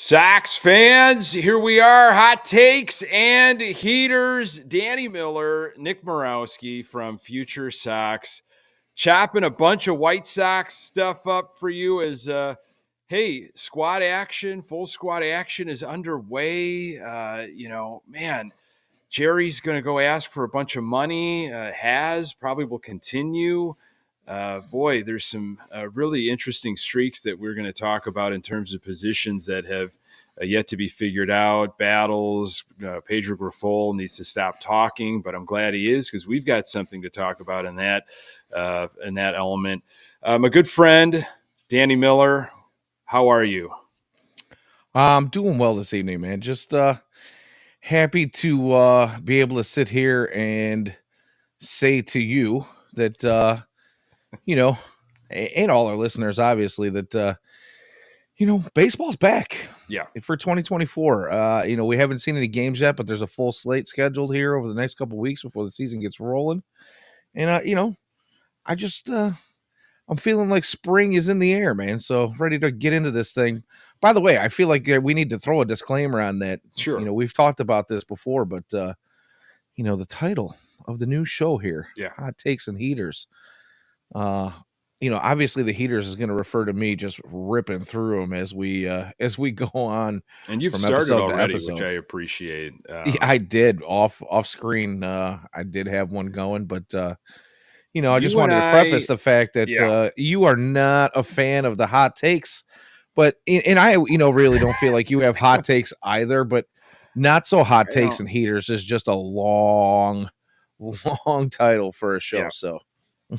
Sox fans, here we are, hot takes and heaters. Danny Miller, Nick Murawski from FutureSox, chopping a bunch of White Sox stuff up for you as, hey, squad action, full squad action is underway. Man, Jerry's going to go ask for a bunch of money, probably will continue. Boy, there's some really interesting streaks that we're going to talk about in terms of positions that have yet to be figured out. Battles. Pedro Grifol needs to stop talking, but I'm glad he is because we've got something to talk about in that element. My good friend, Danny Miller, how are you? I'm doing well this evening, man. Just happy to be able to sit here and say to you that and all our listeners, obviously, that baseball's back. Yeah. For 2024. We haven't seen any games yet, but there's a full slate scheduled here over the next couple of weeks before the season gets rolling. And I just I'm feeling like spring is in the air, man. So ready to get into this thing. By the way, I feel like we need to throw a disclaimer on that. Sure. We've talked about this before, but the title of the new show here, Hot Takes and Heaters. Obviously the heaters is going to refer to me just ripping through them as we go on. And you've started already, which I appreciate. Yeah, I did off screen. I did have one going, but I just wanted to preface the fact that you are not a fan of the hot takes, and I really don't feel like you have hot takes either. But not so hot takes and heaters is just a long title for a show. Yeah. So.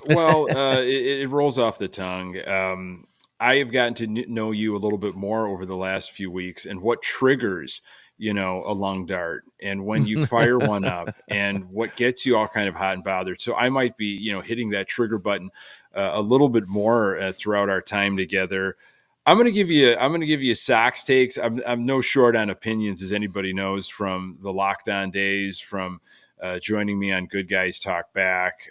Well, it rolls off the tongue. I have gotten to know you a little bit more over the last few weeks and what triggers, a lung dart and when you fire one up and what gets you all kind of hot and bothered. So I might be, hitting that trigger button a little bit more throughout our time together. I'm going to give you Sox takes. I'm no short on opinions, as anybody knows from the lockdown days, from joining me on Good Guys Talk Back,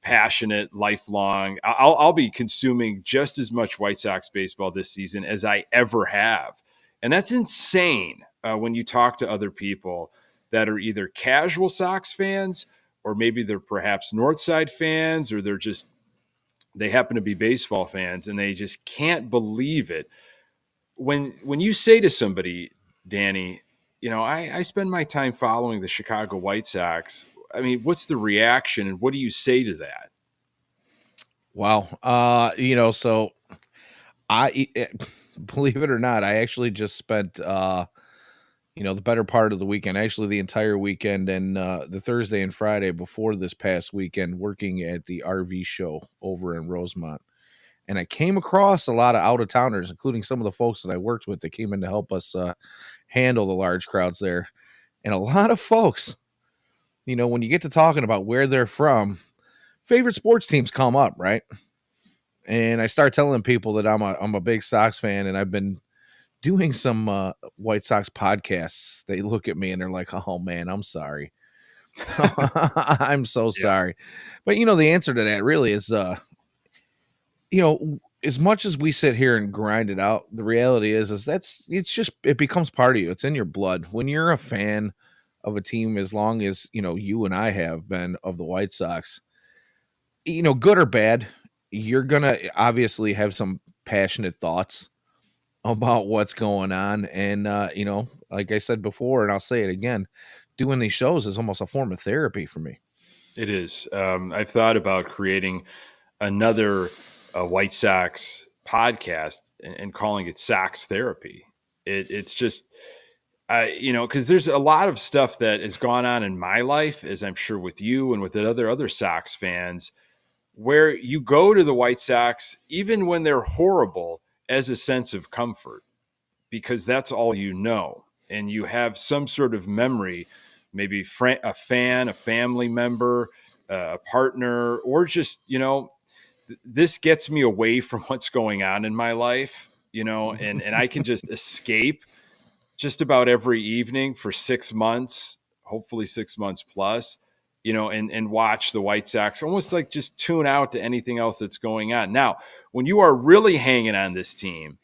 passionate, lifelong. I'll be consuming just as much White Sox baseball this season as I ever have. And that's insane when you talk to other people that are either casual Sox fans or maybe they're perhaps North Side fans or they happen to be baseball fans and they just can't believe it. When you say to somebody, Danny, I spend my time following the Chicago White Sox. I mean, what's the reaction and what do you say to that? Wow. So believe it or not, I actually just spent, the better part of the weekend, actually the entire weekend and the Thursday and Friday before this past weekend working at the RV show over in Rosemont. And I came across a lot of out-of-towners, including some of the folks that I worked with that came in to help us handle the large crowds there. And a lot of folks, when you get to talking about where they're from, favorite sports teams come up, right? And I start telling people that I'm a big Sox fan and I've been doing some White Sox podcasts. They look at me and they're like, "Oh man, I'm sorry." I'm so sorry. But the answer to that really is as much as we sit here and grind it out, the reality is it becomes part of you. It's in your blood. When you're a fan of a team, as long as you and I have been of the White Sox, good or bad, you're gonna obviously have some passionate thoughts about what's going on. And like I said before, and I'll say it again, doing these shows is almost a form of therapy for me. It is. I've thought about creating another White Sox podcast and calling it Sox Therapy. It's just, because there's a lot of stuff that has gone on in my life, as I'm sure with you and with the other Sox fans, where you go to the White Sox, even when they're horrible, as a sense of comfort, because that's all you know. And you have some sort of memory, maybe a fan, a family member, a partner, or just, this gets me away from what's going on in my life, and I can just escape just about every evening for 6 months, hopefully 6 months plus, and watch the White Sox, almost like just tune out to anything else that's going on. Now, when you are really hanging on this team,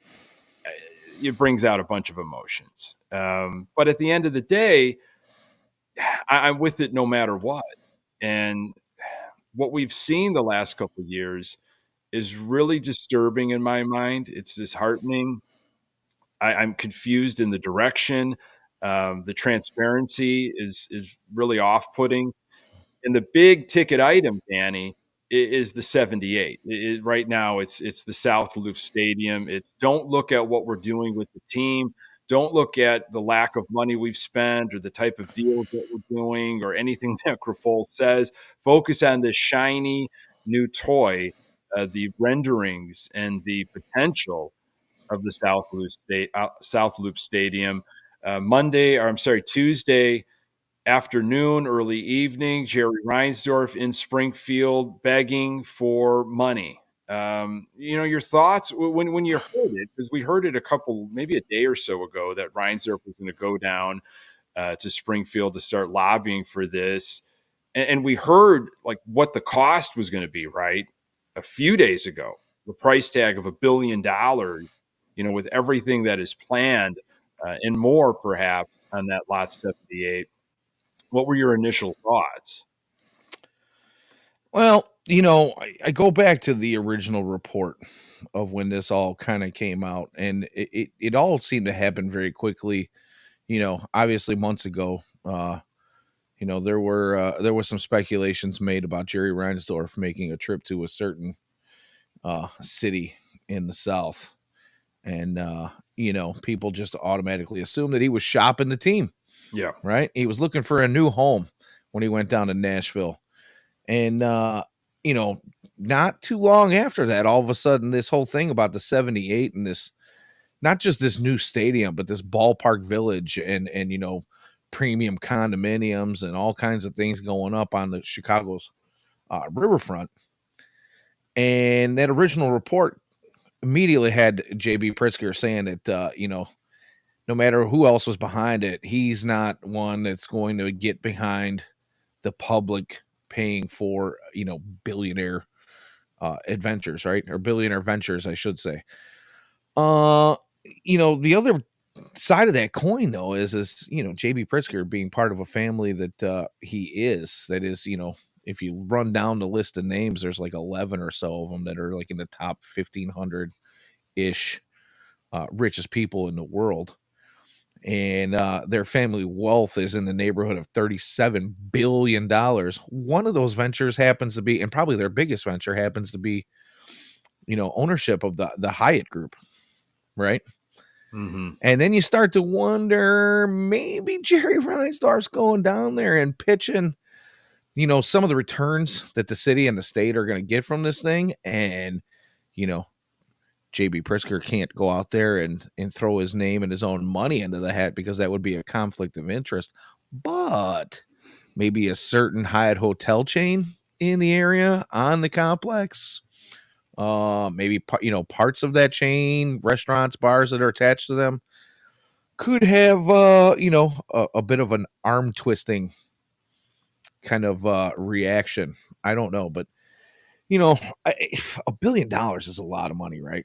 it brings out a bunch of emotions. But at the end of the day, I'm with it no matter what. And what we've seen the last couple of years is really disturbing in my mind. It's disheartening. I'm confused in the direction. The transparency is really off putting. And the big ticket item, Danny, is the 78. Right now, it's the South Loop Stadium. It's don't look at what we're doing with the team. Don't look at the lack of money we've spent or the type of deals that we're doing or anything that Grifol says. Focus on this shiny new toy, the renderings and the potential of the South Loop Stadium. Tuesday afternoon, early evening, Jerry Reinsdorf in Springfield begging for money. Your thoughts when you heard it, because we heard it maybe a day or so ago, that Reinsdorf was going to go down to Springfield to start lobbying for this. And we heard like what the cost was going to be, right? A few days ago, the price tag of $1 billion, with everything that is planned and more perhaps on that lot 78. What were your initial thoughts? Well, I go back to the original report of when this all kind of came out, and it all seemed to happen very quickly. Obviously months ago, there was some speculations made about Jerry Reinsdorf making a trip to a certain city in the South, and people just automatically assumed that he was shopping the team. Yeah. Right, he was looking for a new home when he went down to Nashville. And, you know, not too long after that, all of a sudden, this whole thing about the 78 and this, not just this new stadium, but this ballpark village and, premium condominiums and all kinds of things going up on the Chicago's riverfront. And that original report immediately had JB Pritzker saying that, no matter who else was behind it, he's not one that's going to get behind the public paying for, billionaire adventures, right? Or billionaire ventures, I should say. Uh, the other side of that coin though is JB Pritzker being part of a family that that is, if you run down the list of names, there's like 11 or so of them that are like in the top 1,500 ish richest people in the world. And their family wealth is in the neighborhood of $37 billion. One of those ventures happens to be, and probably their biggest venture happens to be, ownership of the Hyatt Group, right? Mm-hmm. And then you start to wonder, maybe Jerry Reinsdorf's going down there and pitching, some of the returns that the city and the state are going to get from this thing, and you know, JB Pritzker can't go out there and throw his name and his own money into the hat because that would be a conflict of interest. But maybe a certain Hyatt hotel chain in the area on the complex, maybe parts of that chain, restaurants, bars that are attached to them, could have a bit of an arm twisting kind of reaction. I don't know, but you know, $1 billion is a lot of money, right?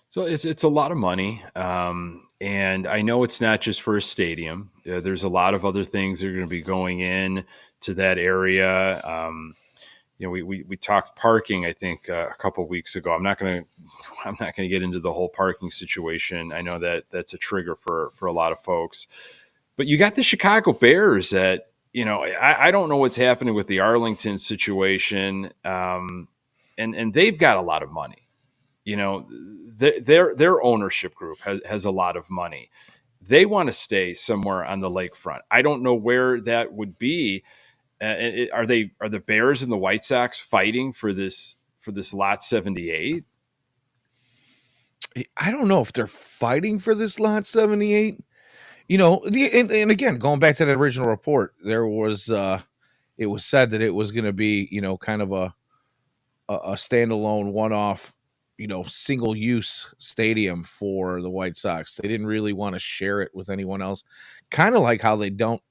So it's a lot of money, and I know it's not just for a stadium. There's a lot of other things that are going to be going in to that area. We talked parking, I think, a couple of weeks ago. I'm not going to get into the whole parking situation. I know that that's a trigger for a lot of folks. But you got the Chicago Bears that, I don't know what's happening with the Arlington situation, and they've got a lot of money. Their ownership group has a lot of money. They want to stay somewhere on the lakefront. I don't know where that would be. Are the Bears and the White Sox fighting for this lot 78? I don't know if they're fighting for this lot 78. And again, going back to that original report, there was it was said that it was going to be, kind of a standalone one-off, single use stadium for the White Sox. They didn't really want to share it with anyone else. Kind of like how they don't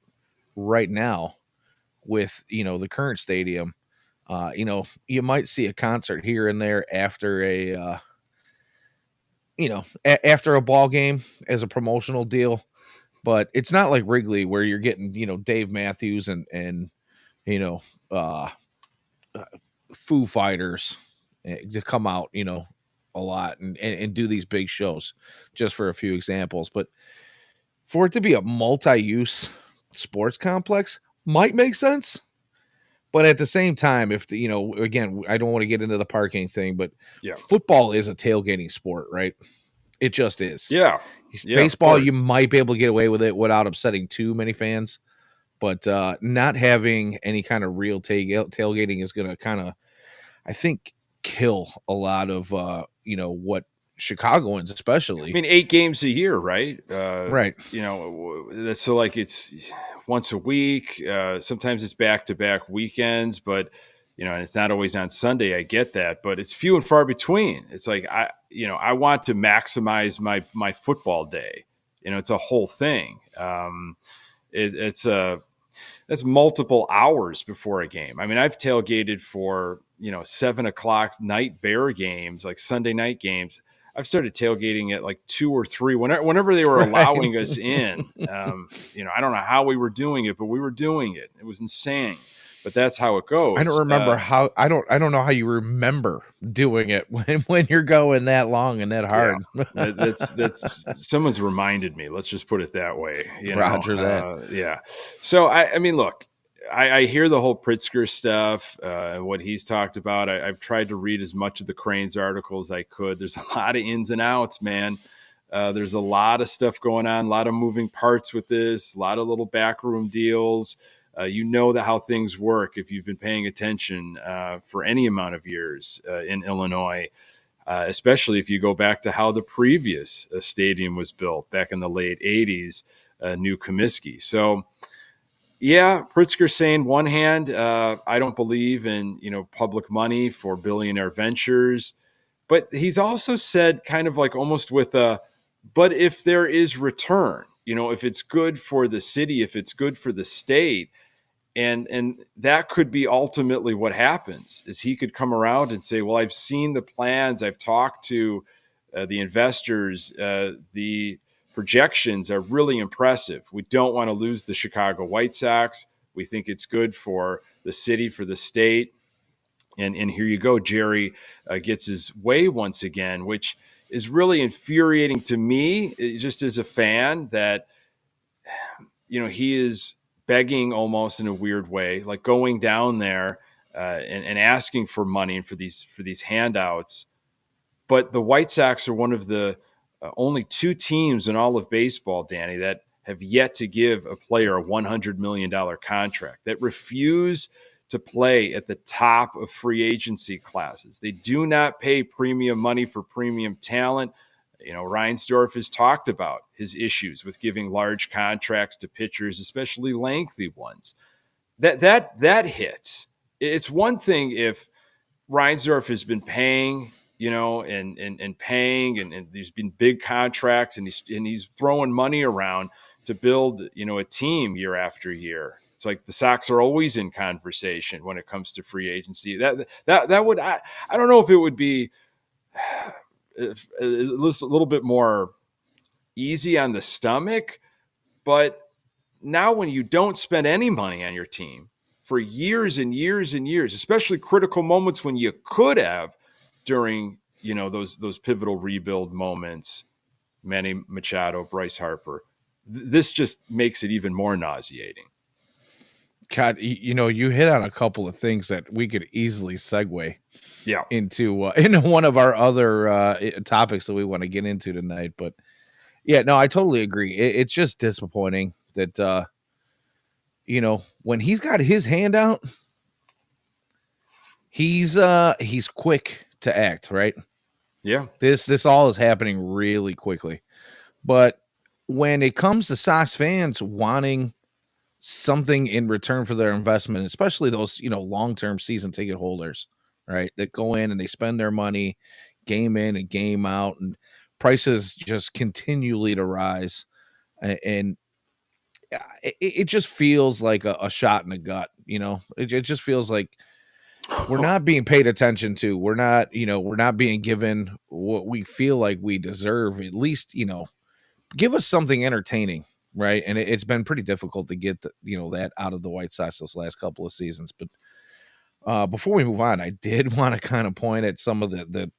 right now with, the current stadium. You might see a concert here and there after after a ball game as a promotional deal. But it's not like Wrigley where you're getting, Dave Matthews and you know, uh, Foo Fighters to come out, a lot and do these big shows, just for a few examples. But for it to be a multi-use sports complex might make sense. But at the same time, if again, I don't want to get into the parking thing, but Yeah. football is a tailgating sport, right? It just is. Yeah. Yeah, of Baseball, course. you might be able to get away with it without upsetting too many fans, but not having any kind of real tailgating is going to kind of, I think, kill a lot of what Chicagoans I especially. mean, 8 games a year, right? Right. That's so like it's once a week. Sometimes it's back to back weekends, but and it's not always on Sunday. I get that, but it's few and far between. It's like I want to maximize my football day. It's a whole thing. It's that's multiple hours before a game. I mean, I've tailgated for 7 o'clock night Bear games, like Sunday night games. I've started tailgating at like 2 or 3 whenever they were Right. allowing us in. I don't know how we were doing it, but we were doing it. It was insane, but that's how it I don't goes. remember how I don't know how you remember doing it when you're going that long and that Yeah, hard. that's someone's reminded me. Let's just put it that way. Roger that. Yeah. So I mean, look, I hear the whole Pritzker stuff and what he's talked about. I've tried to read as much of the Cranes article as I could. There's a lot of ins and outs, man. There's a lot of stuff going on, a lot of moving parts with this, a lot of little backroom deals. How things work if you've been paying attention for any amount of years in Illinois. Especially if you go back to how the previous stadium was built back in the late 80s, New Comiskey. So, yeah, Pritzker saying one hand, I don't believe in, public money for billionaire ventures. But he's also said kind of like almost with but if there is return, if it's good for the city, if it's good for the state, and that could be ultimately what happens is he could come around and say, well, I've seen the plans, I've talked to the investors, the projections are really impressive. We don't want to lose the Chicago White Sox. We think it's good for the city, for the state. And here you go, Jerry gets his way once again, which is really infuriating to me, just as a fan, that he is begging almost in a weird way, like going down there and asking for money and for these handouts. But the White Sox are one of the only 2 teams in all of baseball, Danny, that have yet to give a player a $100 million contract, that refuse to play at the top of free agency classes. They do not pay premium money for premium talent. Reinsdorf has talked about his issues with giving large contracts to pitchers, especially lengthy ones. That hits. It's one thing if Reinsdorf has been paying, and paying, and there's been big contracts, and he's throwing money around to build, a team year after year. It's like the Sox are always in conversation when it comes to free agency. That would I don't know if it would be a little bit more easy on the stomach, but now when you don't spend any money on your team for years and years and years, especially critical moments when you could have during those pivotal rebuild moments, Manny Machado, Bryce Harper, this just makes it even more nauseating. God, you hit on a couple of things that we could easily segue Yeah. into one of our other topics that we want to get into tonight. But yeah, no, I totally agree. It's just disappointing that when he's got his hand out, he's quick to act, right? Yeah. This all is happening really quickly. But when it comes to Sox fans wanting something in return for their investment, especially those, long-term season ticket holders, right? That go in and they spend their money game in and game out, and prices just continually to rise. And it just feels like a shot in the gut, it just feels like we're not being paid attention to. We're not, we're not being given what we feel like we deserve. At least, give us something entertaining, right? And it's been pretty difficult to get that out of the White Sox this last couple of seasons. But before we move on, I did want to kind of point at some of the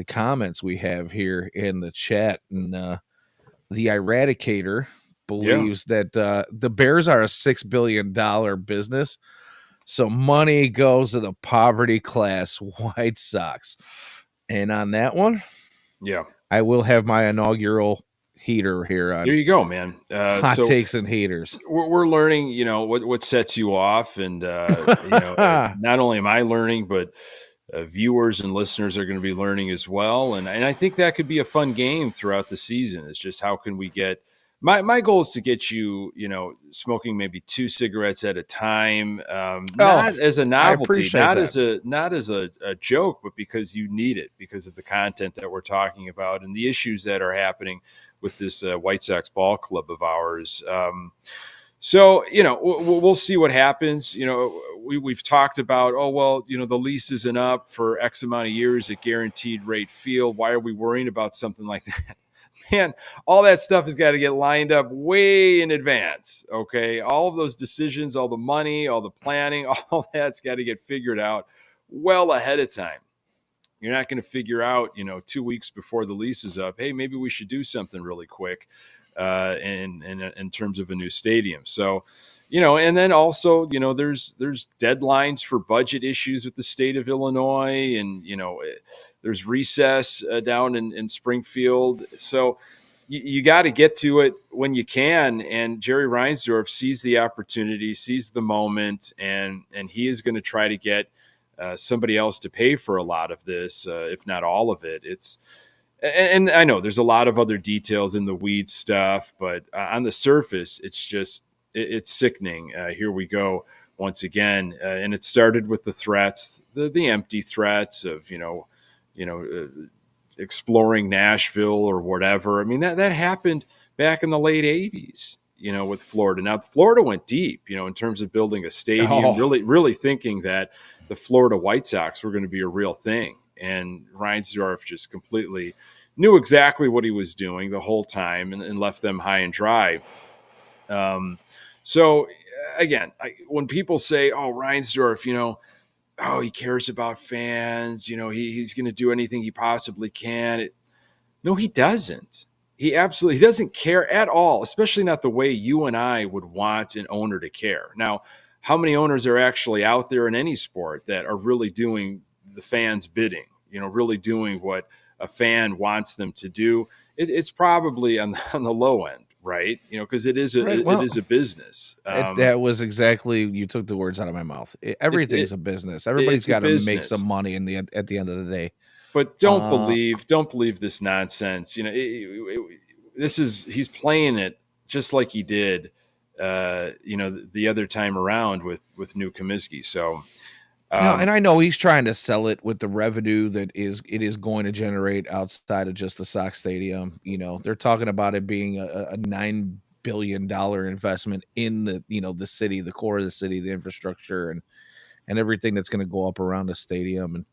comments we have here in the chat, and the Eradicator Yeah. believes that the Bears are a $6 billion business, so money goes to the poverty class White Sox. And on that one, Yeah. I will have my inaugural heater here There on you go, man. hot So takes and haters. we're learning, what sets you off, and not only am I learning, but viewers and listeners are going to be learning as well. And I think that could be a fun game throughout the season. It's just how can we get my goal is to get you, smoking maybe 2 cigarettes at a time, Oh, not as a I novelty, appreciate that. not as a joke, but because you need it because of the content that we're talking about and the issues that are happening with this White Sox ball club of ours. So, we'll see what happens. We've talked about, oh, well, the lease isn't up for X amount of years at guaranteed rate field. Why are we worrying about something like that? Man, all that stuff has got to get lined up way in advance. Okay. All of those decisions, all the money, all the planning, all that's got to get figured out well ahead of time. You're not going to figure out, 2 weeks before the lease is up, hey, maybe we should do something really quick in terms of a new stadium. So, and then also, there's deadlines for budget issues with the state of Illinois, and there's recess down in Springfield. So you got to get to it when you can. And Jerry Reinsdorf sees the opportunity, sees the moment, and he is going to try to get somebody else to pay for a lot of this, if not all of it. And I know there's a lot of other details in the weed stuff, but on the surface, it's sickening. Here we go once again, and it started with the threats, the empty threats of exploring Nashville or whatever. I mean that happened back in the late '80s. With Florida. Now Florida went deep, in terms of building a stadium, Oh, really thinking that the Florida White Sox were going to be a real thing. And Reinsdorf just completely knew exactly what he was doing the whole time and left them high and dry. So again, when people say, "Oh, Reinsdorf," oh, he cares about fans, he's going to do anything he possibly can. No, he doesn't. He doesn't care at all, especially not the way you and I would want an owner to care. Now, how many owners are actually out there in any sport that are really doing the fans' bidding, really doing what a fan wants them to do? It's probably on the low end, right? Because right. it Well, is a business. that was exactly, you took the words out of my mouth. Everything's a busin's. Everybody's It's a got to make some business. money at the end of the day. But Uh, don't believe this nonsense. He's playing it just like he did, the other time around with New Comiskey. So, no, um, and I know he's trying to sell it with the revenue that it is going to generate outside of just the Sox Stadium. They're talking about it being a $9 billion investment in the city, the core of the city, the infrastructure, and everything that's going to go up around the stadium. And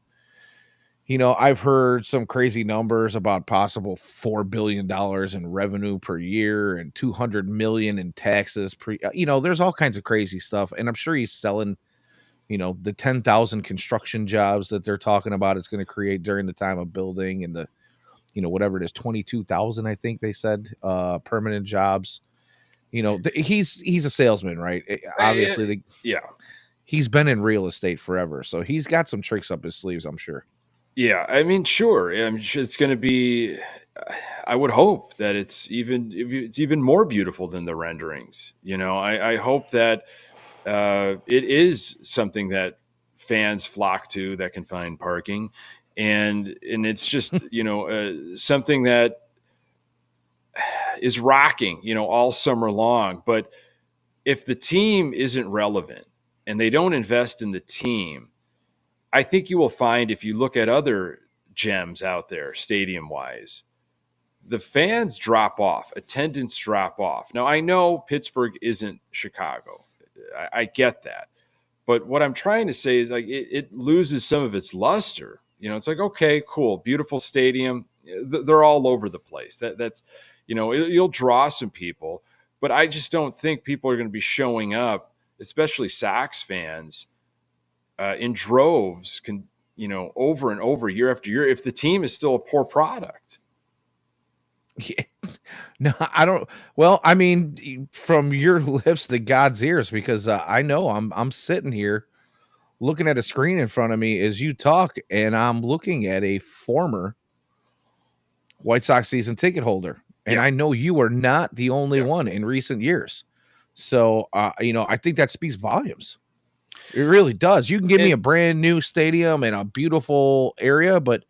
I've heard some crazy numbers about possible $4 billion in revenue per year and 200 million in taxes. There's all kinds of crazy stuff, and I'm sure he's selling the 10,000 construction jobs that they're talking about it's going to create during the time of building, and the whatever it is, 22,000, I think they said, permanent jobs. He's a salesman, right? Obviously yeah, he's been in real estate forever, so he's got some tricks up his sleeves, I'm sure. yeah. I mean, sure. I mean, it's going to be. I would hope that it's even more beautiful than the renderings. I hope that it is something that fans flock to that can find parking, and it's just something that is rocking all summer long. But if the team isn't relevant and they don't invest in the team, I think you will find, if you look at other gems out there stadium wise, the fans drop off, attendance drop off. Now I know Pittsburgh isn't Chicago. I get that. But what I'm trying to say is like it loses some of its luster. It's like, okay, cool, beautiful stadium. They're all over the place. That's you'll draw some people, but I just don't think people are going to be showing up, especially Sox fans, in droves, over and over, year after year, if the team is still a poor product. Yeah. No, I don't. Well, I mean, from your lips to God's ears, because I know I'm sitting here looking at a screen in front of me as you talk, and I'm looking at a former White Sox season ticket holder, and Yeah, I know you are not the only yeah, one in recent years. So, I think that speaks volumes. It really does. You can give me a and brand new stadium and a beautiful area, but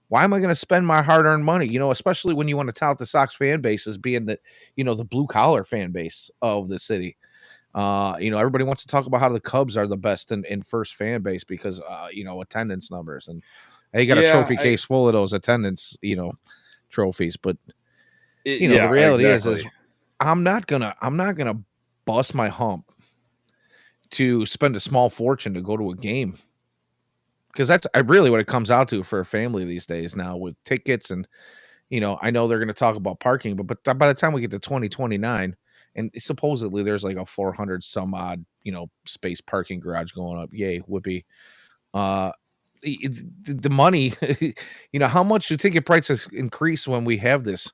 why am I going to spend my hard-earned money? Especially when you want to tout the Sox fan base as being the blue collar fan base of the city. Everybody wants to talk about how the Cubs are the best in first fan base because attendance numbers, and they got a yeah, trophy case full of those attendance, trophies. But the yeah, reality is exactly. I'm not gonna bust my hump to spend a small fortune to go to a game, because that's really what it comes out to for a family these days now with tickets. And I know they're going to talk about parking, but by the time we get to 2029, and supposedly there's like a 400 some odd space parking garage going up, yay whoopee. uh the money, how much do ticket prices increase when we have this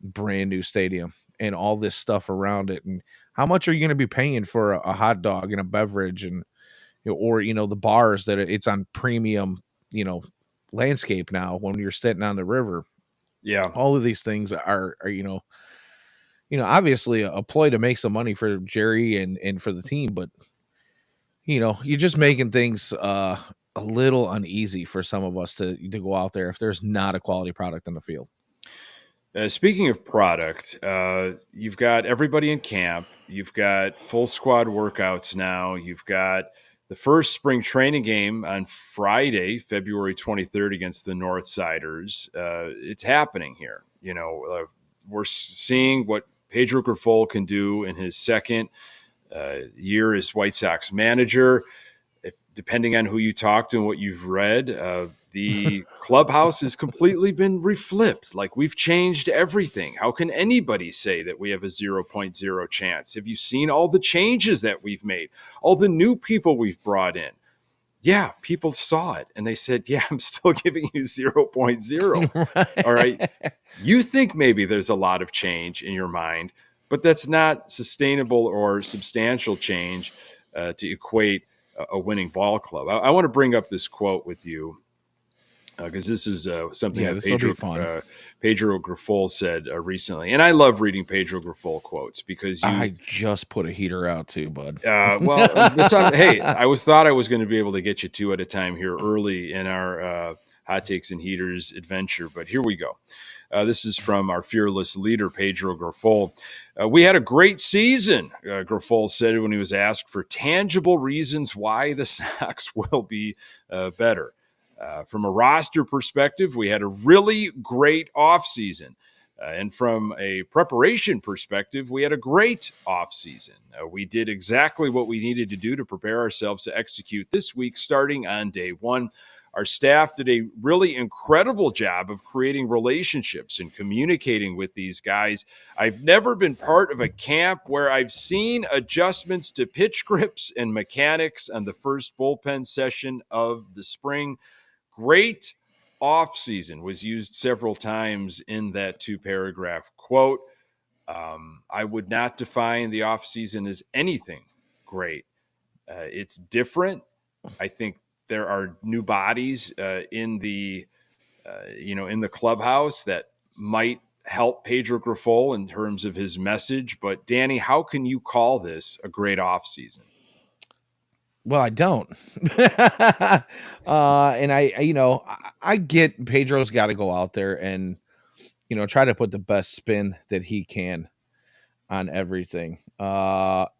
brand new stadium and all this stuff around it? And how much are you going to be paying for a hot dog and a beverage, and or the bars that it's on premium, you know landscape now when you're sitting on the river? Yeah. All of these things are obviously a ploy to make some money for Jerry and for the team, but you're just making things a little uneasy for some of us to go out there if there's not a quality product in the field. Speaking of product, you've got everybody in camp. You've got full squad workouts now. You've got the first spring training game on Friday, February 23rd against the Northsiders. It's happening here. We're seeing what Pedro Grifol can do in his second year as White Sox manager. Depending on who you talk to and what you've read, the clubhouse has completely been reflipped. Like, we've changed everything. How can anybody say that we have a zero point 0.0 chance? Have you seen all the changes that we've made? All the new people we've brought in? Yeah, people saw it and they said, yeah, I'm still giving you 0.0. All right. Right. You think maybe there's a lot of change in your mind, but that's not sustainable or substantial change to equate a winning ball club. I want to bring up this quote with you because this is something Yeah, that this will be fun. Pedro Grifol said recently, and I love reading Pedro Grifol quotes because I just put a heater out too, bud. hey, thought I was going to be able to get you two at a time here early in our hot takes and heaters adventure, but here we go. This is from our fearless leader, Pedro Grifol. We had a great season, Grifol said when he was asked for tangible reasons why the Sox will be better. From a roster perspective, we had a really great offseason. And from a preparation perspective, we had a great offseason. We did exactly what we needed to do to prepare ourselves to execute this week starting on day one. Our staff did a really incredible job of creating relationships and communicating with these guys. I've never been part of a camp where I've seen adjustments to pitch grips and mechanics on the first bullpen session of the spring. Great offseason was used several times in that 2-paragraph quote. I would not define the offseason as anything great. It's different. I think there are new bodies in the clubhouse that might help Pedro Grifol in terms of his message. But Danny, how can you call this a great offseason? Well, I don't. And I get Pedro's got to go out there and try to put the best spin that he can on everything. But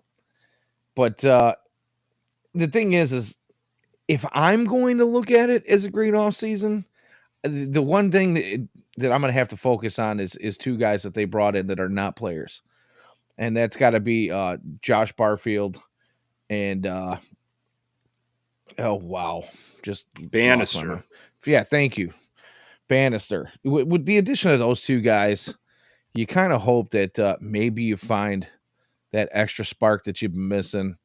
the thing is if I'm going to look at it as a great off season, the one thing that I'm going to have to focus on is two guys that they brought in that are not players, and that's got to be Josh Barfield and Oh wow, just lost my mind. Bannister. Yeah, thank you, Bannister. With the addition of those two guys, you kind of hope that maybe you find that extra spark that you've been missing.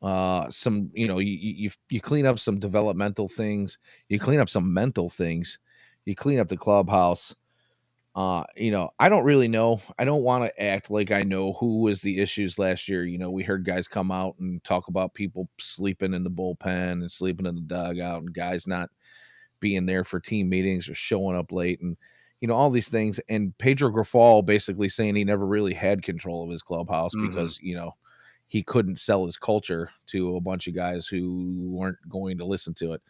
Some, you clean up some developmental things, you clean up some mental things, you clean up the clubhouse. I don't really know. I don't want to act like I know who was the issues last year. We heard guys come out and talk about people sleeping in the bullpen and sleeping in the dugout and guys not being there for team meetings or showing up late and all these things. And Pedro Grifol basically saying he never really had control of his clubhouse Hmm. because he couldn't sell his culture to a bunch of guys who weren't going to listen to it.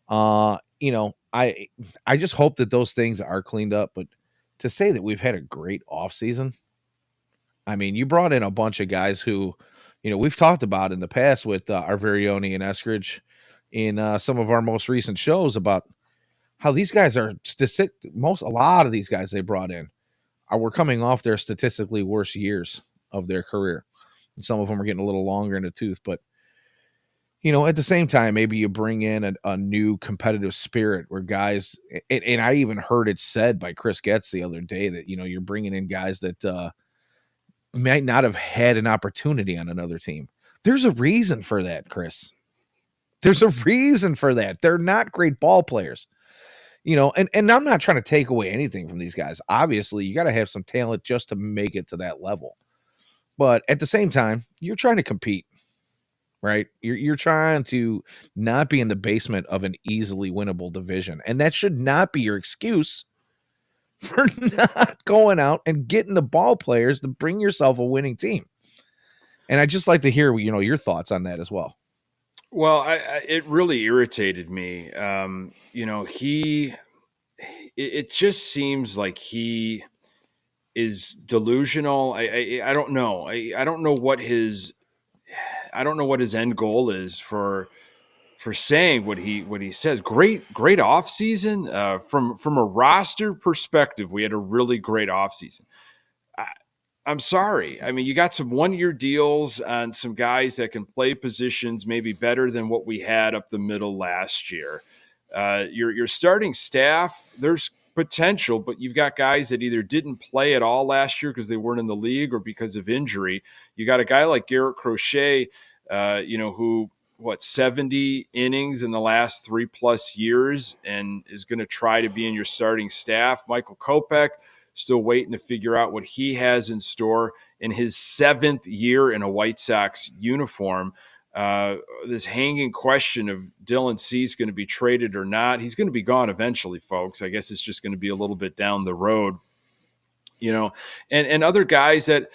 I just hope that those things are cleaned up. But to say that we've had a great off season, I mean, you brought in a bunch of guys who, we've talked about in the past with our very own Ian Eskridge in some of our most recent shows about how these guys are a lot of these guys they brought in were coming off their statistically worst years of their career. And some of them are getting a little longer in the tooth, but at the same time, maybe you bring in a new competitive spirit where guys, and I even heard it said by Chris Getz the other day that, you're bringing in guys that might not have had an opportunity on another team. There's a reason for that, Chris. There's a reason for that. They're not great ball players, and I'm not trying to take away anything from these guys. Obviously, you got to have some talent just to make it to that level. But at the same time, you're trying to compete, right? You're trying to not be in the basement of an easily winnable division. And that should not be your excuse for not going out and getting the ball players to bring yourself a winning team. And I'd just like to hear, your thoughts on that as well. Well, it really irritated me. It just seems like he is delusional. I don't know. I don't know what his end goal is for saying what he says. Great off season. From a roster perspective, we had a really great off season. I'm sorry. I mean, you got some 1 year deals on some guys that can play positions maybe better than what we had up the middle last year. Your starting staff, there's potential, but you've got guys that either didn't play at all last year because they weren't in the league or because of injury. You got a guy like Garrett Crochet, who 70 innings in the last 3+ years and is going to try to be in your starting staff. Michael Kopech, still waiting to figure out what he has in store in his 7th year in a White Sox uniform. This hanging question of Dylan Cease going to be traded or not. He's going to be gone eventually, folks. I guess it's just going to be a little bit down the road, and other guys that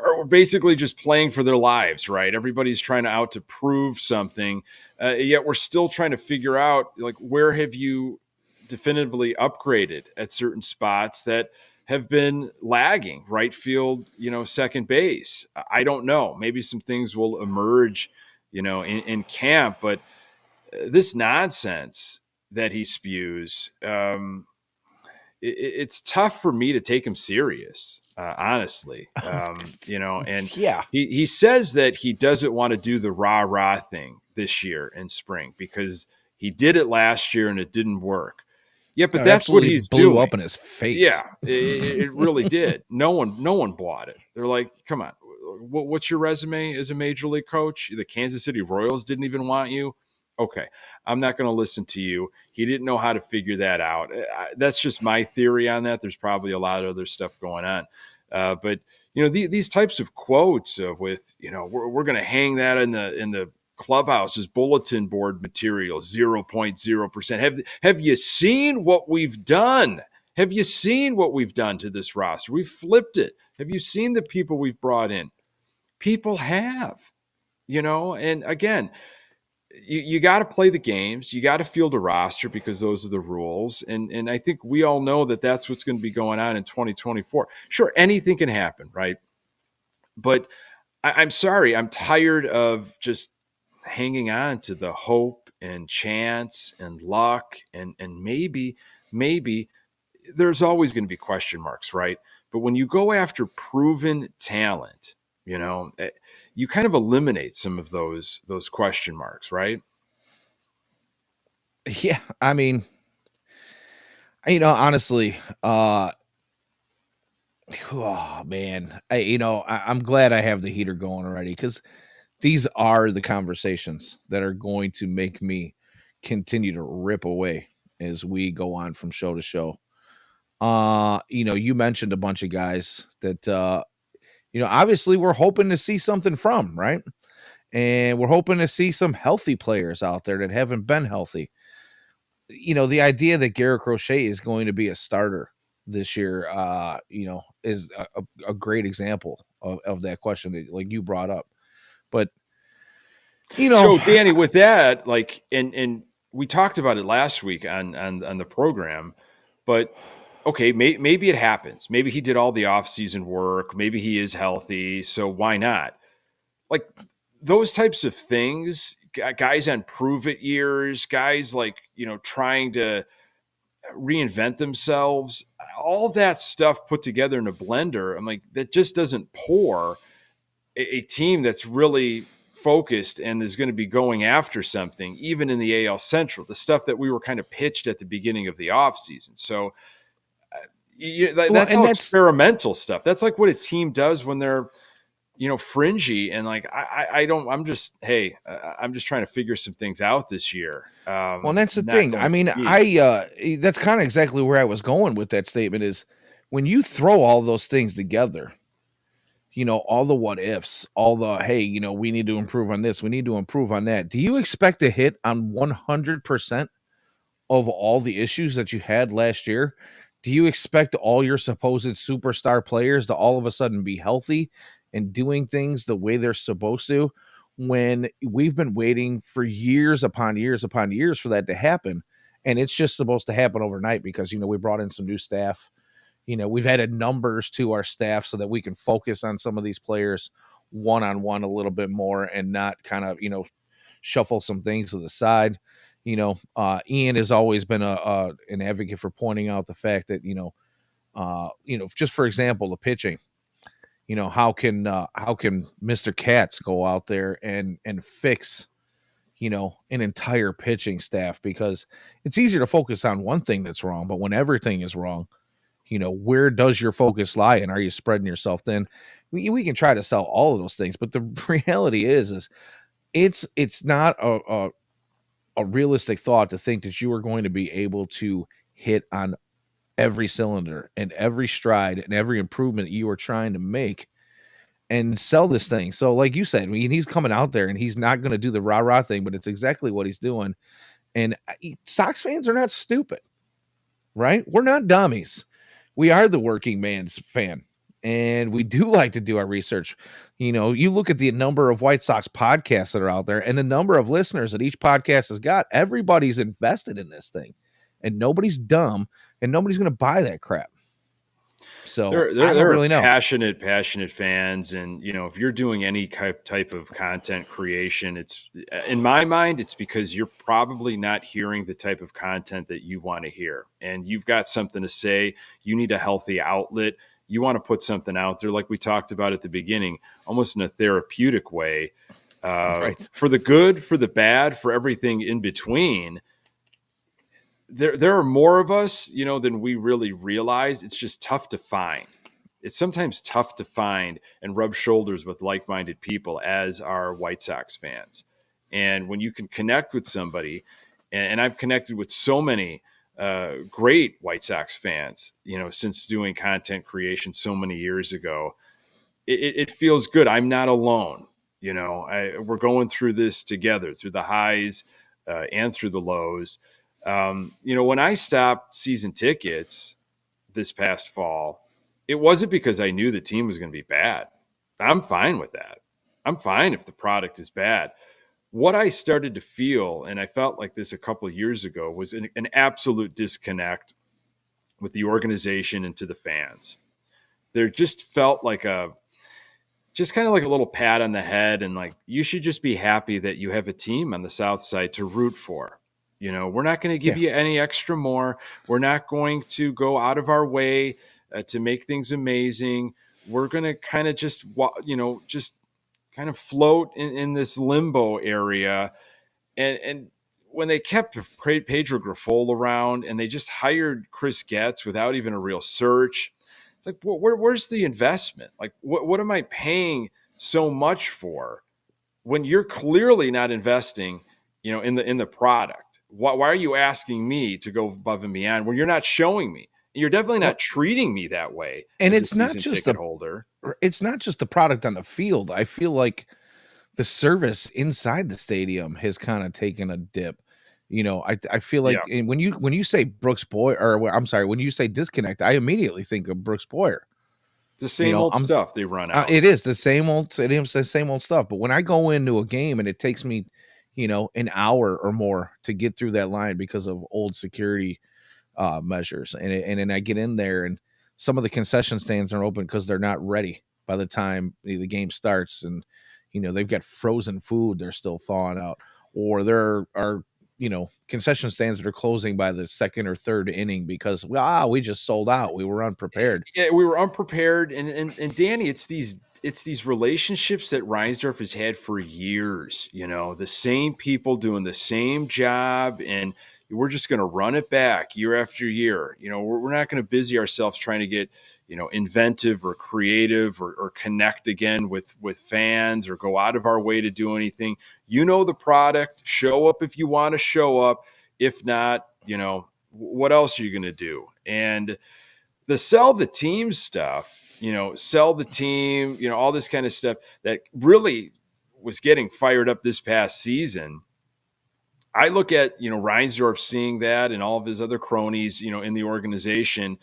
are basically just playing for their lives, right? Everybody's trying to prove something, yet we're still trying to figure out, like, where have you definitively upgraded at certain spots that have been lagging? Right field, second base. I don't know. Maybe some things will emerge, in camp, but this nonsense that he spews, it's tough for me to take him serious, honestly. And Yeah. he says that he doesn't want to do the rah rah thing this year in spring because he did it last year and it didn't work. Yeah, but It that's what absolutely he's blew doing. up in his face. Yeah, it really did. No one bought it. They're like, come on, what's your resume as a major league coach? The Kansas City Royals didn't even want you. Okay, I'm not going to listen to you. He didn't know how to figure that out. That's just my theory on that. There's probably a lot of other stuff going on. But these types of quotes with we're going to hang that in the clubhouse's bulletin board material, 0.0%. Have you seen what we've done? Have you seen what we've done to this roster? We've flipped it. Have you seen the people we've brought in? People have, and again, you got to play the games. You got to field a roster because those are the rules. And I think we all know that that's what's going to be going on in 2024. Sure, anything can happen, right? But I'm sorry. I'm tired of just hanging on to the hope and chance and luck and maybe there's always going to be question marks, right? But when you go after proven talent, you kind of eliminate some of those question marks, right? Yeah, I mean, honestly, oh man, I'm glad I have the heater going already because these are the conversations that are going to make me continue to rip away as we go on from show to show. You mentioned a bunch of guys that obviously we're hoping to see something from, right? And we're hoping to see some healthy players out there that haven't been healthy. The idea that Garrett Crochet is going to be a starter this year, is a great example of that question that like you brought up. But you know, So, Danny, with that, like, and we talked about it last week on the program, but okay, maybe it happens. Maybe he did all the off-season work. Maybe he is healthy. So why not? Like those types of things, guys on prove it years, guys like, trying to reinvent themselves, all that stuff put together in a blender. I'm like, that just doesn't pour a team that's really focused and is going to be going after something, even in the AL Central, the stuff that we were kind of pitched at the beginning of the offseason. So well, that's and all that's experimental stuff. That's like what a team does when they're, fringy. And like, I don't, I'm just, hey, I'm just trying to figure some things out this year. well, and that's the Not thing. I going mean, for deep. that's kind of exactly where I was going with that statement. Is when you throw all those things together, all the what ifs, all the hey, we need to improve on this, we need to improve on that. Do you expect to hit on 100% of all the issues that you had last year? Do you expect all your supposed superstar players to all of a sudden be healthy and doing things the way they're supposed to when we've been waiting for years upon years upon years for that to happen? And it's just supposed to happen overnight because, we brought in some new staff. We've added numbers to our staff so that we can focus on some of these players one on one a little bit more and not kind of, shuffle some things to the side. Ian has always been an advocate for pointing out the fact that just for example, the pitching. How can Mr. Katz go out there and fix an entire pitching staff, because it's easier to focus on one thing that's wrong, but when everything is wrong, where does your focus lie, and are you spreading yourself thin? We can try to sell all of those things, but the reality is it's not a realistic thought to think that you are going to be able to hit on every cylinder and every stride and every improvement you are trying to make and sell this thing. So, like you said, he's coming out there and he's not going to do the rah rah thing, but it's exactly what he's doing. And Sox fans are not stupid, right? We're not dummies. We are the working man's fan. And we do like to do our research. You look at the number of White Sox podcasts that are out there and the number of listeners that each podcast has got. Everybody's invested in this thing, and nobody's dumb, and nobody's going to buy that crap. So I don't There are really know. passionate fans, and if you're doing any type of content creation, it's in my mind, it's because you're probably not hearing the type of content that you want to hear, and you've got something to say. You need a healthy outlet. You want to put something out there, like we talked about at the beginning, almost in a therapeutic way, Right. for the good, for the bad, for everything in between. There are more of us, than we really realize. It's just tough to find. It's sometimes tough to find and rub shoulders with like-minded people as are White Sox fans. And when you can connect with somebody, and I've connected with so many great White Sox fans, since doing content creation so many years ago, it feels good. I'm not alone. We're going through this together, through the highs and through the lows. When I stopped season tickets this past fall, it wasn't because I knew the team was going to be bad. I'm fine with that. I'm fine if the product is bad. What I started to feel, and I felt like this a couple of years ago, was an absolute disconnect with the organization and to the fans. There just felt like just kind of like a little pat on the head, and like, you should just be happy that you have a team on the South Side to root for. We're not going to give Yeah. you any extra more. We're not going to go out of our way to make things amazing. We're going to kind of just kind of float in this limbo area. And when they kept Pedro Grifol around and they just hired Chris Getz without even a real search, it's like, where's the investment? Like, what am I paying so much for when you're clearly not investing, in the product? Why are you asking me to go above and beyond when you're not showing me? You're definitely Well, not treating me that way and as a season ticket holder. it's not just the product on the field. I feel like the service inside the stadium has kind of taken a dip. I feel like Yeah, when you say Brooks Boyer, or I'm sorry, when you say disconnect, I immediately think of Brooks Boyer. the same old I'm stuff they run out. it is the same old, the same old stuff. But when I go into a game and it takes me, an hour or more to get through that line because of old security measures, and then I get in there and some of the concession stands are open because they're not ready by the time the game starts, and they've got frozen food they're still thawing out, or there are concession stands that are closing by the second or third inning because we just sold out, we were unprepared. Yeah, we were unprepared, and Danny, it's these relationships that Reinsdorf has had for years. The same people doing the same job, and we're just going to run it back year after year. We're not going to busy ourselves trying to get inventive or creative or connect again with fans or go out of our way to do anything. The product, show up if you want to show up. If not, what else are you going to do? And the sell the team stuff, sell the team, all this kind of stuff that really was getting fired up this past season. I look at, Reinsdorf seeing that and all of his other cronies, in the organization.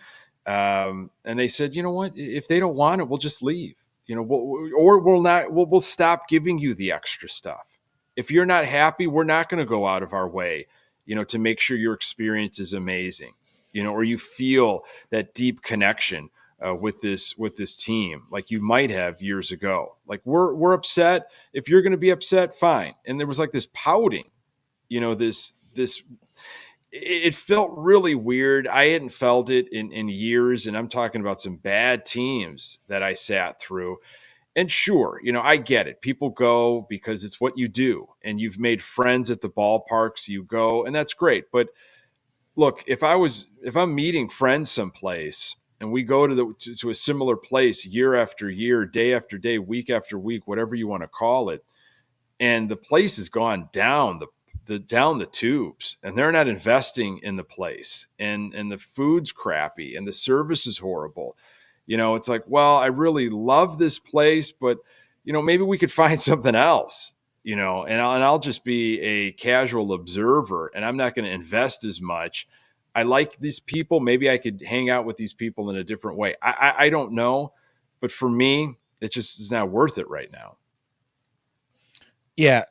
And they said, you know what, if they don't want it, we'll just leave, we'll stop giving you the extra stuff. If you're not happy, we're not going to go out of our way, to make sure your experience is amazing, or you feel that deep connection with this team, like you might have years ago. Like we're upset. If you're going to be upset, fine. And there was like this pouting, this it felt really weird. I hadn't felt it in years, and I'm talking about some bad teams that I sat through. And sure, I get it. People go because it's what you do, and you've made friends at the ballpark, so you go, and that's great. But look, if I'm meeting friends someplace and we go to a similar place year after year, day after day, week after week, whatever you want to call it, and the place has gone down down the tubes, and they're not investing in the place, and the food's crappy and the service is horrible. It's like, well, I really love this place, but maybe we could find something else. And I'll just be a casual observer, and I'm not going to invest as much. I like these people. Maybe I could hang out with these people in a different way. I don't know, but for me, it just is not worth it right now. Yeah,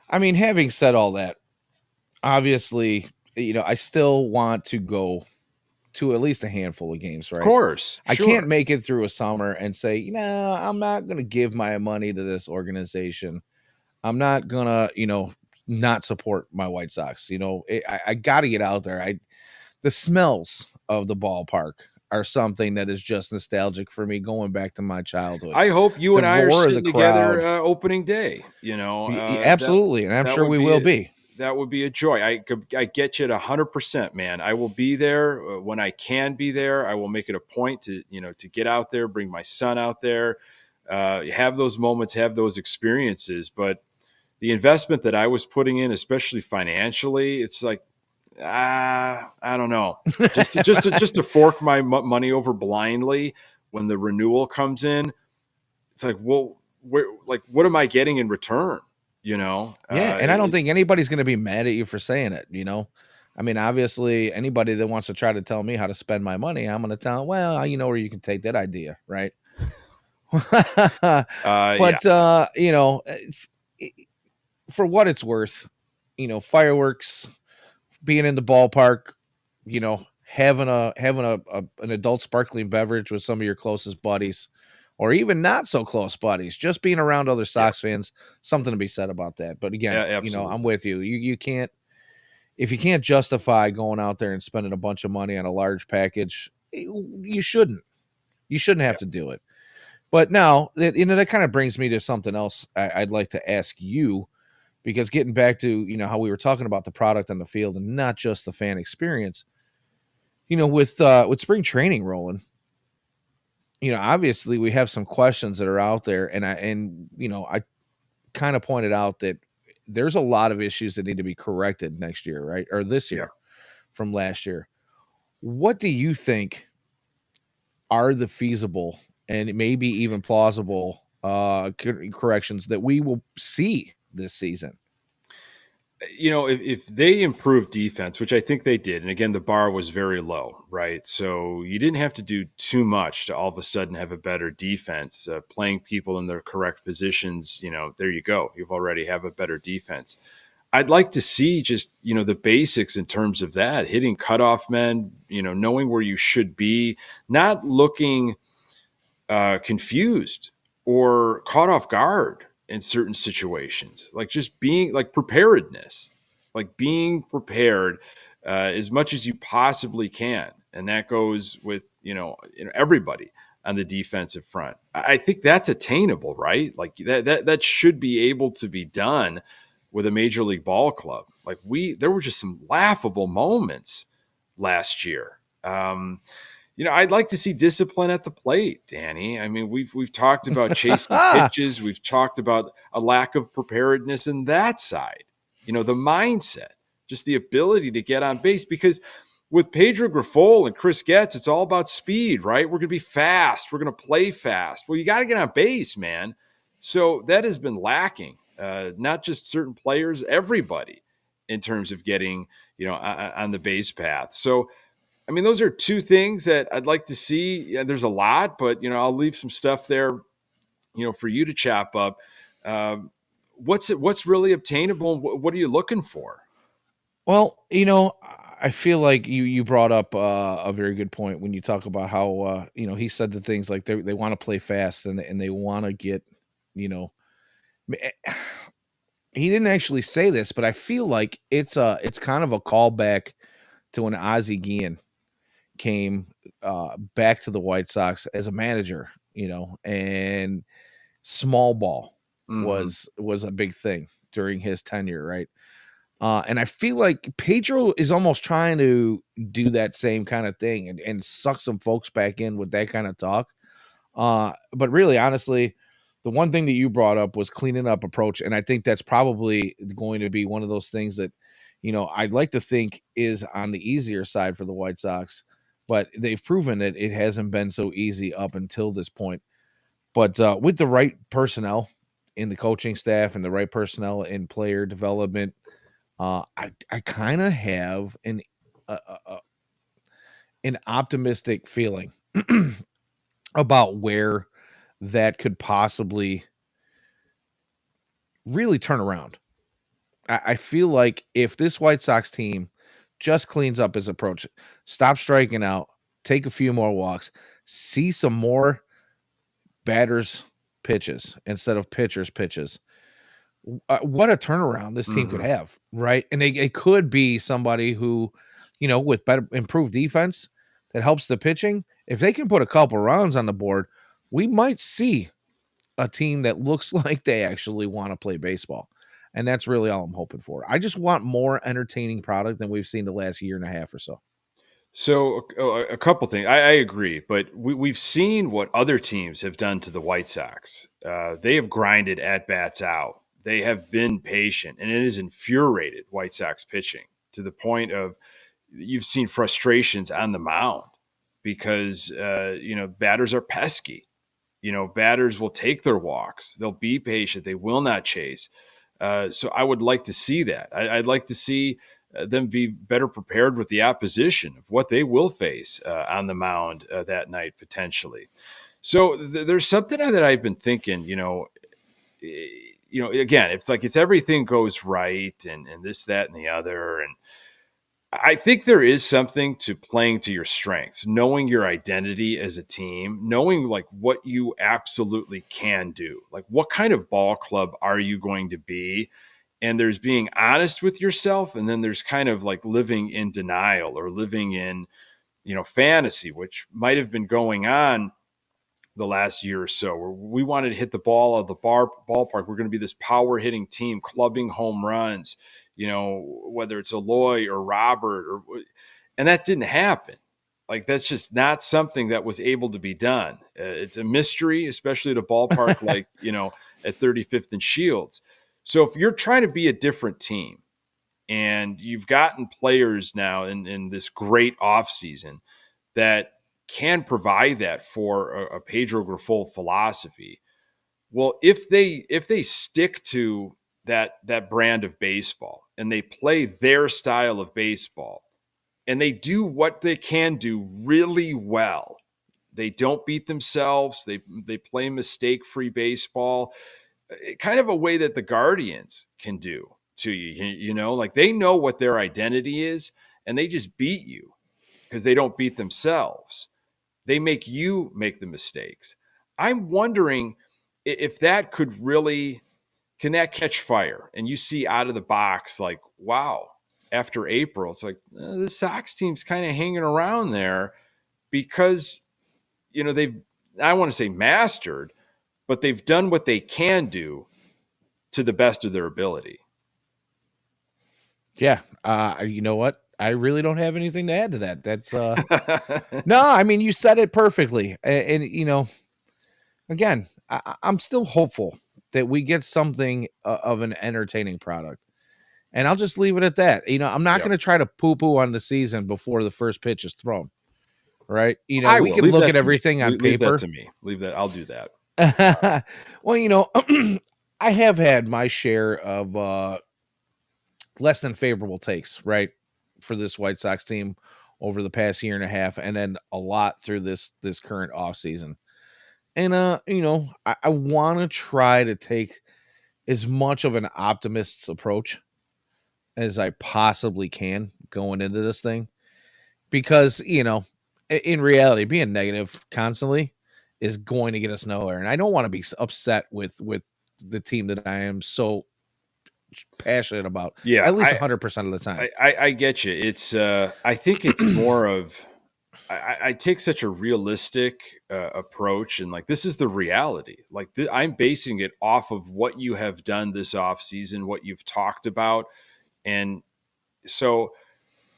I mean, having said all that, obviously, I still want to go to at least a handful of games, Of right? course, I can't sure. make it through a summer and say, I'm not going to give my money to this organization. I'm not going to, not support my White Sox. I got to get out there. The smells of the ballpark are something that is just nostalgic for me, going back to my childhood. I hope you The and I are roar of the sitting together crowd. opening day. That Absolutely. And I'm that sure would we be will a, be. that would be a joy. I get you at 100%, man. I will be there when I can be there. I will make it a point to get out there, bring my son out there, have those moments, have those experiences. But the investment that I was putting in, especially financially, it's like, I don't know, just to fork my money over blindly when the renewal comes in. It's like, well, what am I getting in return? Yeah, and I don't think anybody's going to be mad at you for saying it. I mean, obviously, anybody that wants to try to tell me how to spend my money, I'm going to tell them, well, you know where you can take that idea, right? Yeah, But for what it's worth, fireworks, being in the ballpark, having an adult sparkling beverage with some of your closest buddies, or even not so close buddies, just being around other yeah, Sox fans, something to be said about that. But again, I'm absolutely. with you. You can't, if you can't justify going out there and spending a bunch of money on a large package, you shouldn't. You shouldn't have Yeah. to do it. But now, that kind of brings me to something else I'd like to ask you. Because getting back to, how we were talking about the product on the field and not just the fan experience, with spring training rolling, obviously we have some questions that are out there, and I kind of pointed out that there's a lot of issues that need to be corrected next year, right? Or this Yeah. year from last year. What do you think are the feasible and maybe even plausible corrections that we will see this season? If they improve defense, which I think they did, and again, the bar was very low, right? So you didn't have to do too much to all of a sudden have a better defense. Playing people in their correct positions, there you go. You've already have a better defense. I'd like to see just, the basics in terms of that, hitting cutoff men, knowing where you should be, not looking confused or caught off guard in certain situations, like just being like preparedness, like being prepared as much as you possibly can. And that goes with, everybody on the defensive front. I think that's attainable, right? Like that should be able to be done with a major league ball club. Like there were just some laughable moments last year. I'd like to see discipline at the plate, Danny. I mean, we've talked about chasing pitches. We've talked about a lack of preparedness in that side. The mindset, just the ability to get on base. Because with Pedro Grifol and Chris Getz, it's all about speed, right? We're going to be fast. We're going to play fast. Well, you got to get on base, man. So that has been lacking. Not just certain players, everybody, in terms of getting on the base path. So I mean, those are two things that I'd like to see. Yeah, there's a lot, but I'll leave some stuff there, for you to chop up. Um, what's really obtainable? What are you looking for? Well, I feel like you brought up a very good point when you talk about how he said the things like they want to play fast and they want to get you know he didn't actually say this, but I feel like it's kind of a callback to when Ozzie Guillen came back to the White Sox as a manager, and small ball Mm-hmm. was a big thing during his tenure, right? And I feel like Pedro is almost trying to do that same kind of thing and suck some folks back in with that kind of talk. But really, honestly, the one thing that you brought up was cleaning up approach. And I think that's probably going to be one of those things that, I'd like to think is on the easier side for the White Sox, but they've proven that it hasn't been so easy up until this point. But with the right personnel in the coaching staff and the right personnel in player development, I kind of have an optimistic feeling about where that could possibly really turn around. I feel like if this White Sox team just cleans up his approach, stop striking out, take a few more walks, see some more batters pitches instead of pitchers pitches, what a turnaround this team could Mm-hmm. have, right? And it could be somebody who, with better improved defense that helps the pitching. If they can put a couple rounds on the board, we might see a team that looks like they actually want to play baseball. And that's really all I'm hoping for. I just want more entertaining product than we've seen the last year and a half or so. So a couple things. I agree, but we've seen what other teams have done to the White Sox. They have grinded at bats out. They have been patient, and it has infuriated White Sox pitching to the point of you've seen frustrations on the mound because batters are pesky. Batters will take their walks. They'll be patient. They will not chase. So I would like to see that. I'd like to see them be better prepared with the opposition of what they will face on the mound that night potentially. So there's something that I've been thinking. Again, it's everything goes right and this, that, and the other, and I think there is something to playing to your strengths, knowing your identity as a team, knowing like what you absolutely can do. Like what kind of ball club are you going to be? And there's being honest with yourself, and then there's kind of like living in denial or living in, fantasy, which might have been going on the last year or so, where we wanted to hit the ball out of the ballpark. We're going to be this power hitting team, clubbing home runs, whether it's Eloy or Robert, and that didn't happen. Like, that's just not something that was able to be done. It's a mystery, especially at a ballpark like, at 35th and Shields. So if you're trying to be a different team and you've gotten players now in this great offseason that can provide that for a Pedro Grifol philosophy, well, if they stick to that brand of baseball and they play their style of baseball and they do what they can do really well, they don't beat themselves, they play mistake-free baseball, kind of a way that the Guardians can do to you. Like, they know what their identity is and they just beat you because they don't beat themselves. They make you make the mistakes. I'm wondering if that could really, can that catch fire? And you see out of the box, like, wow, after April, it's like the Sox team's kind of hanging around there because, they've, I want to say mastered, but they've done what they can do to the best of their ability. Yeah. You know what? I really don't have anything to add to that. That's no, I mean, you said it perfectly. And again, I'm still hopeful that we get something of an entertaining product. And I'll just leave it at that. I'm not Yep. going to try to poo-poo on the season before the first pitch is thrown. Right? I We will can leave look that at to me. everything on Leave that paper. to me. Leave that. I'll do that. Well, I have had my share of less than favorable takes, right, for this White Sox team over the past year and a half, and then a lot through this current off season. And I want to try to take as much of an optimist's approach as I possibly can going into this thing, because in reality, being negative constantly is going to get us nowhere. And I don't want to be upset with the team that I am so passionate about, Yeah, at least 100% of the time. I get you. It's I think it's more of, I take such a realistic approach, and like, this is the reality. Like, I'm basing it off of what you have done this off season, what you've talked about, and so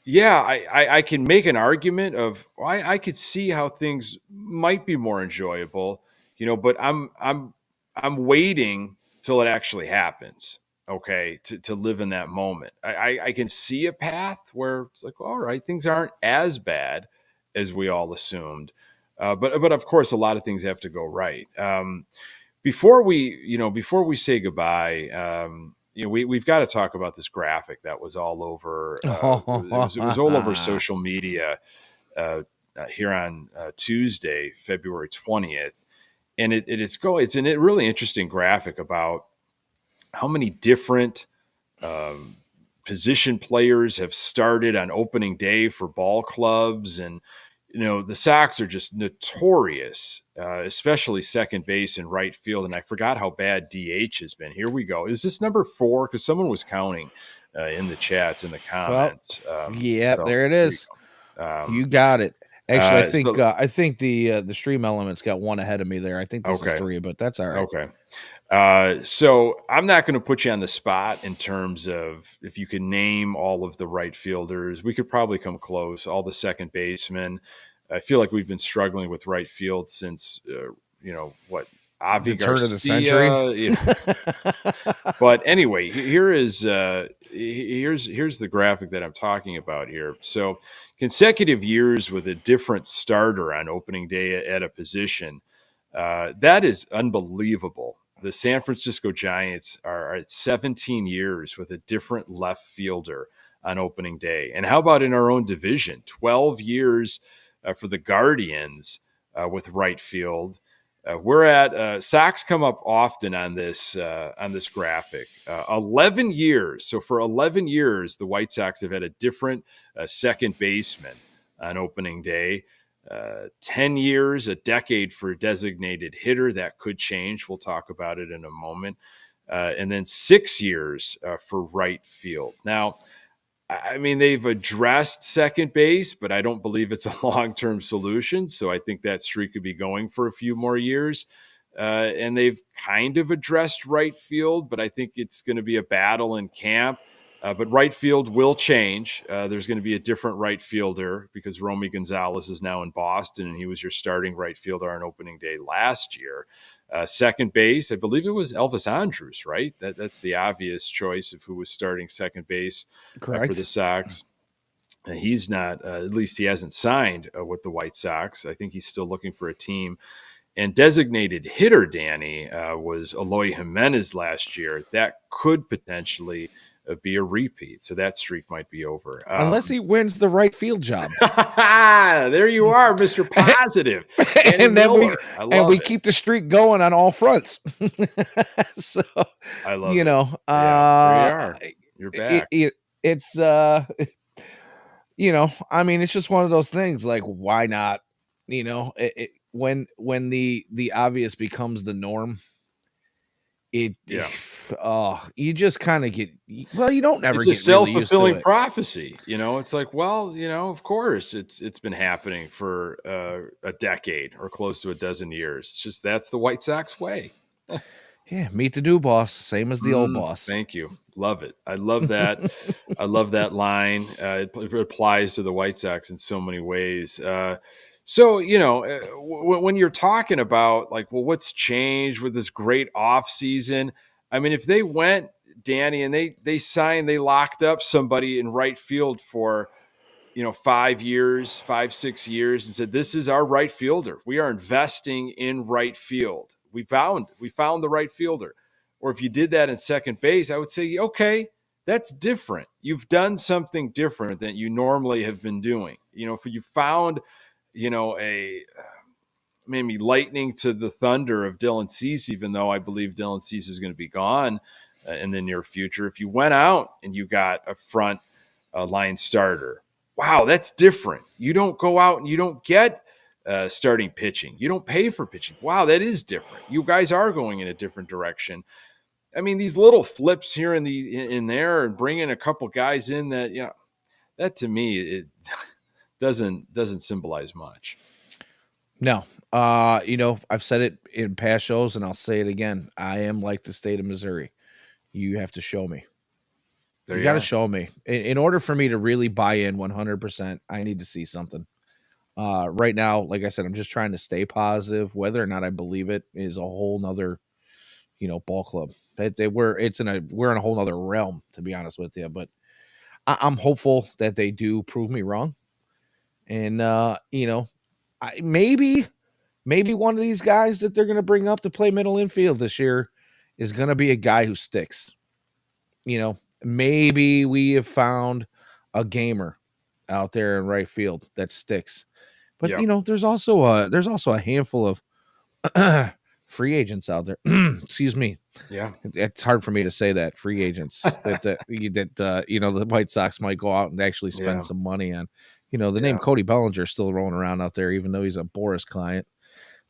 yeah, I can make an argument of, well, I could see how things might be more enjoyable, but I'm waiting till it actually happens. Okay, to live in that moment. I can see a path where it's like, all right, things aren't as bad as we all assumed, but of course, a lot of things have to go right. Before we say goodbye, we've got to talk about this graphic that was all over. It was all over social media here on Tuesday, February 20th, and it's a really interesting graphic about how many different um, position players have started on opening day for ball clubs. And the Sox are just notorious, especially second base and right field. And I forgot how bad DH has been. Here we go. Is this number 4? Because someone was counting in the chats, in the Well, comments. yeah, So there it here we is. go. You got it. Actually, So I think the stream elements got one ahead of me there. I think this is okay, 3, but that's all right. okay. So I'm not going to put you on the spot in terms of if you can name all of the right fielders. We could probably come close. All the second basemen. I feel like we've been struggling with right field since Avi The turn of the century. Garcia. But anyway, here's the graphic that I'm talking about here. So consecutive years with a different starter on opening day at a position. That is unbelievable. The San Francisco Giants are at 17 years with a different left fielder on opening day. And how about in our own division? 12 years for the Guardians with right field. We're at Sox come up often on this graphic. 11 years. So for 11 years, the White Sox have had a different second baseman on opening day. 10 years, a decade for a designated hitter. That could change. We'll talk about it in a moment. And then 6 years for right field. Now, I mean, they've addressed second base, but I don't believe it's a long-term solution. So I think that streak could be going for a few more years. And they've kind of addressed right field, but I think it's going to be a battle in camp. But right field will change. There's going to be a different right fielder because Romy Gonzalez is now in Boston, and he was your starting right fielder on opening day last year. Second base, I believe it was Elvis Andrus, right? That's the obvious choice of who was starting second base for the Correct. Sox. And he's not, at least he hasn't signed with the White Sox. I think he's still looking for a team. And designated hitter, Danny, was Eloy Jimenez last year. That could potentially be a repeat. So that streak might be over. Unless he wins the right field job. There you are, Mr. Positive. Danny and then Miller. I love we it. keep the streak going on all fronts. So, I love you it. know, There you are. You're back. it's I mean, it's just one of those things. Like, why not? When the obvious becomes the norm, Yeah. you just kind of get, well, you don't ever It's a get really used to self-fulfilling it. prophecy. It's like, well, of course it's been happening for a decade or close to a dozen years. It's just that's the White Sox way. Yeah, meet the new boss, same as the old boss. Thank you. Love it. I love that. I love that line. It applies to the White Sox in so many ways. So, when you're talking about like, well, what's changed with this great off season? I mean, if they went, Danny, and they locked up somebody in right field for 5 years, 6 years, and said, this is our right fielder. We are investing in right field. We found the right fielder. Or if you did that in second base, I would say, okay, that's different. You've done something different than you normally have been doing. If you found, a maybe lightning to the thunder of Dylan Cease, even though I believe Dylan Cease is going to be gone in the near future. If you went out and you got a front line starter, wow, that's different. You don't go out and you don't get starting pitching. You don't pay for pitching. Wow, that is different. You guys are going in a different direction. I mean, these little flips here and in there, and bringing a couple guys in that, that to me it doesn't symbolize much. No, I've said it in past shows, and I'll say it again. I am like the state of Missouri. You have to show me. There You you got to are. show me. In order for me to really buy in 100%, I need to see something. Right now, like I said, I'm just trying to stay positive. Whether or not I believe it is a whole nother, ball club. We're in a whole nother realm, to be honest with you. But I'm hopeful that they do prove me wrong. And maybe one of these guys that they're going to bring up to play middle infield this year is going to be a guy who sticks. Maybe we have found a gamer out there in right field that sticks. But Yep. there's also a handful of free agents out there. Excuse me. Yeah. It's hard for me to say that free agents that the White Sox might go out and actually spend some money on. The name Cody Bellinger is still rolling around out there, even though he's a Boris client.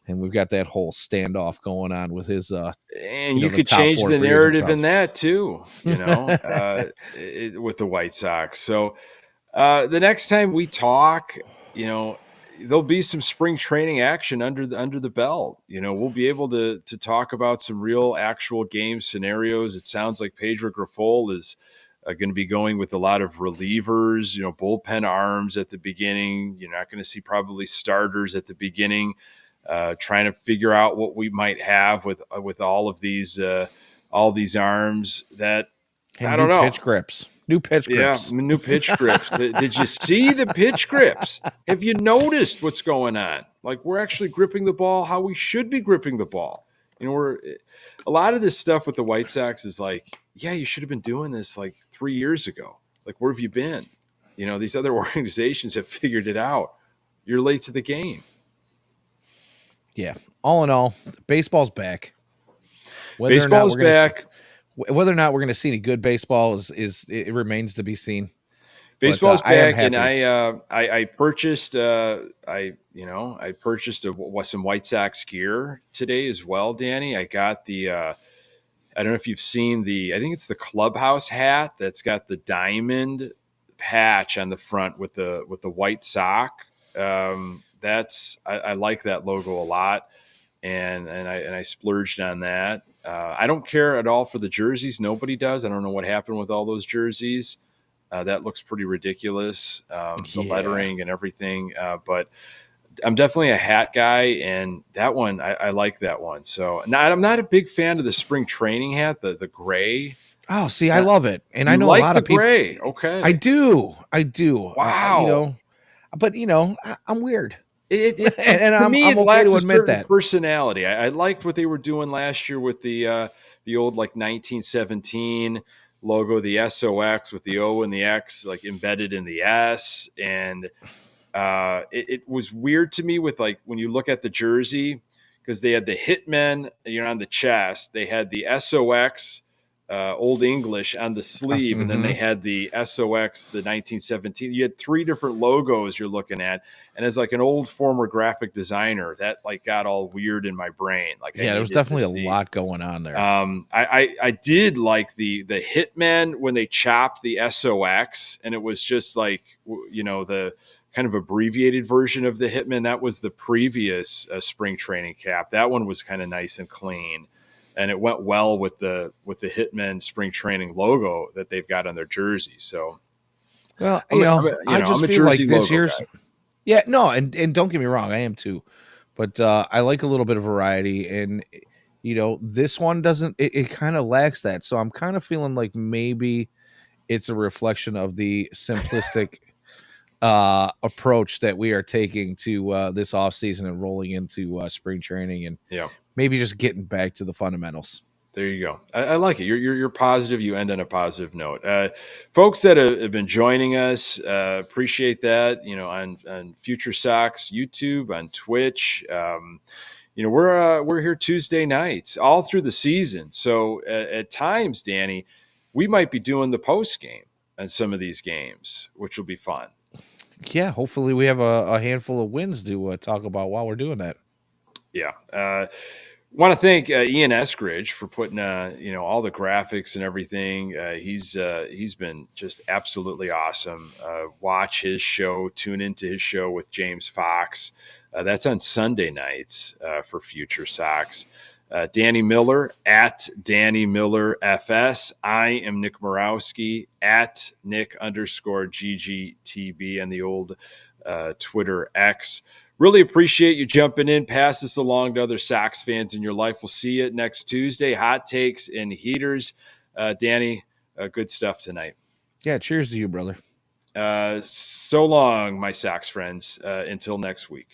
And we've got that whole standoff going on with his and you could change the narrative in that too, with the White Sox. So the next time we talk, there'll be some spring training action under the belt. We'll be able to talk about some real actual game scenarios. It sounds like Pedro Grifol is going to be going with a lot of relievers, bullpen arms at the beginning. You're not going to see probably starters at the beginning. Trying to figure out what we might have with all these arms that and I don't know. New pitch grips. Yeah, new pitch grips. Did you see the pitch grips? Have you noticed what's going on? Like, we're actually gripping the ball how we should be gripping the ball. A lot of this stuff with the White Sox is like, yeah, you should have been doing this like 3 years ago. Like, where have you been? These other organizations have figured it out. You're late to the game. Yeah. All in all, baseball's back. Baseball's back. Whether or not we're going to see any good baseball is it remains to be seen. Baseball's back, and I purchased I purchased some White Sox gear today as well, Danny. I got the I don't know if you've seen I think it's the clubhouse hat that's got the diamond patch on the front with the white sock. I like that logo a lot, and I splurged on that. I don't care at all for the jerseys. Nobody does. I don't know what happened with all those jerseys. That looks pretty ridiculous. The Yeah. lettering and everything. But I'm definitely a hat guy, and that one I like that one. So I'm not a big fan of the spring training hat, the gray. Oh, see, It's I not. love it, and I You know a like lot the of people. gray? I Okay. do, I do. Wow. But I'm weird, and To me I'm it okay lacks to a admit certain that. personality. I liked what they were doing last year with the old like 1917 logo, the SOX with the O and the X like embedded in the S, and it was weird to me with like when you look at the jersey because they had the Hitmen, on the chest, they had the SOX, Old English on the sleeve, and then they Mhm. had the SOX, the 1917. You had three different logos you're looking at, and as like an old former graphic designer, that like got all weird in my brain. Like I Yeah, there was needed to definitely a see. lot going on there. I did like the Hitman when they chopped the SOX, and it was just like the kind of abbreviated version of the Hitman. That was the previous spring training cap. That one was kind of nice and clean, and it went well with the Hitman spring training logo that they've got on their jersey. So Well, I I'm just a feel like jersey this logo year's. guy. Yeah, no, and don't get me wrong, I am too, but I like a little bit of variety, and this one doesn't. It kind of lacks that, so I'm kind of feeling like maybe it's a reflection of the simplistic approach that we are taking to this off season and rolling into spring training, and Yeah. maybe just getting back to the fundamentals. There you go. I like it. You're positive. You end on a positive note. Folks that have been joining us, appreciate that. On FutureSox YouTube, on Twitch. We're here Tuesday nights all through the season. So at times, Danny, we might be doing the post game on some of these games, which will be fun. Yeah, hopefully we have a handful of wins to talk about while we're doing that. Yeah. Want to thank Ian Eskridge for putting all the graphics and everything. He's been just absolutely awesome. Watch his show, tune into his show with James Fox. That's on Sunday nights for Future Sox. Danny Miller at Danny Miller FS. I am Nick Murawski at Nick_GGTB and the old Twitter X. Really appreciate you jumping in. Pass this along to other Sox fans in your life. We'll see you next Tuesday. Hot takes and heaters. Danny, good stuff tonight. Yeah, cheers to you, brother. So long, my Sox friends. Until next week.